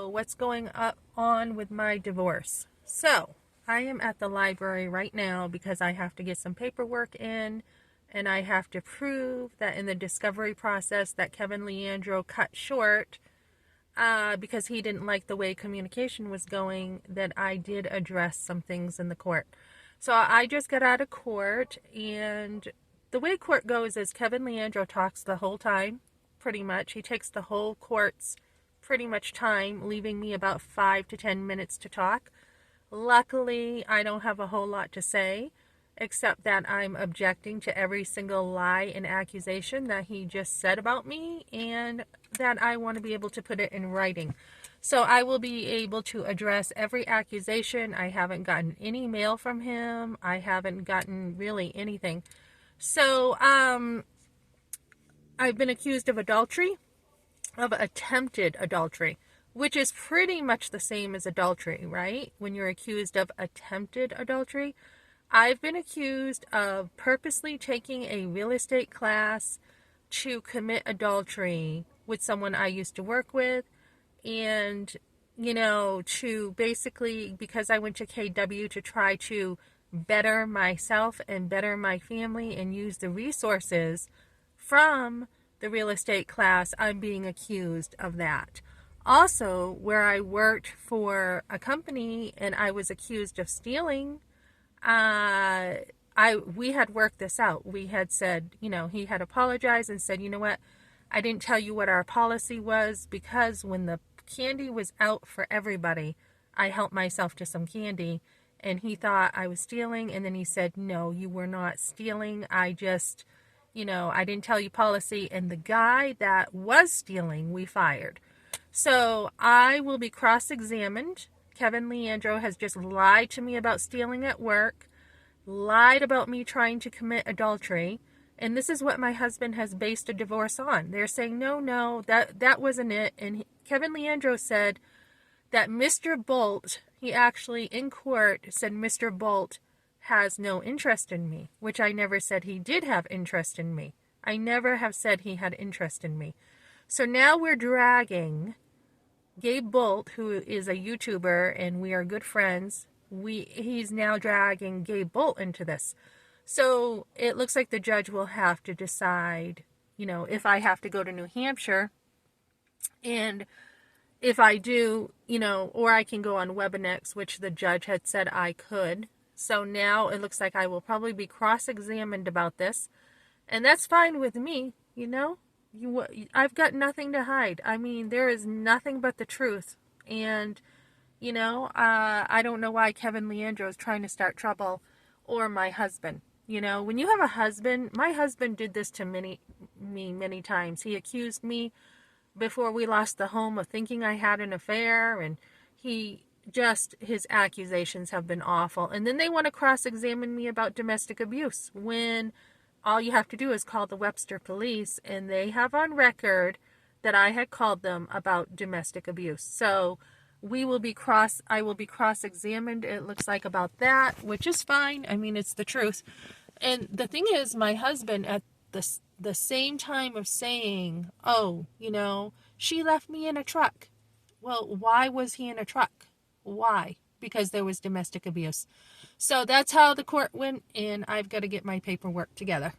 What's going on with my divorce? So, I am at the library right now because I have to get some paperwork in and I have to prove that in the discovery process that Kevin Leandro cut short because he didn't like the way communication was going, that I did address some things in the court. So I just got out of court, and the way court goes is Kevin Leandro talks the whole time, pretty much. He takes the whole court's pretty much time, leaving me about 5 to 10 minutes to talk. Luckily, I don't have a whole lot to say, except that I'm objecting to every single lie and accusation that he just said about me, and that I want to be able to put it in writing. So I will be able to address every accusation. I haven't gotten any mail from him. I haven't gotten really anything. So I've been accused of adultery, of attempted adultery, which is pretty much the same as adultery, right? When you're accused of attempted adultery. I've been accused of purposely taking a real estate class to commit adultery with someone I used to work with, and, to basically, because I went to KW to try to better myself and better my family and use the resources from the real estate class, I'm being accused of that. Also, where I worked for a company and I was accused of stealing, we had worked this out. We had said, he had apologized and said, you know what, I didn't tell you what our policy was, because when the candy was out for everybody, I helped myself to some candy, and he thought I was stealing, and then he said, no, you were not stealing. I just, I didn't tell you policy, and the guy that was stealing, we fired. So I will be cross-examined. Kevin Leandro has just lied to me about stealing at work, lied about me trying to commit adultery, and this is what my husband has based a divorce on. They're saying, no, that wasn't it. And Kevin Leandro said that Mr. Bult, he actually in court said Mr. Bult has no interest in me, which I never said he did have interest in me. I never have said he had interest in me. So now we're dragging Gabe Bult, who is a YouTuber and we are good friends. He's now dragging Gabe Bult into this. So it looks like the judge will have to decide, if I have to go to New Hampshire, and if I do, or I can go on WebEx, which the judge had said I could. So now it looks like I will probably be cross-examined about this, and that's fine with me, I've got nothing to hide. I mean, there is nothing but the truth, and, I don't know why Kevin Leandro is trying to start trouble, or my husband. When you have a husband, my husband did this to me many times. He accused me before we lost the home of thinking I had an affair, and his accusations have been awful. And then they want to cross-examine me about domestic abuse, when all you have to do is call the Webster police, and they have on record that I had called them about domestic abuse. So I will be cross-examined, it looks like, about that, which is fine. I mean, it's the truth. And the thing is, my husband, at the same time of saying, she left me in a truck. Well, why was he in a truck? Why? Because there was domestic abuse. So that's how the court went, and I've got to get my paperwork together.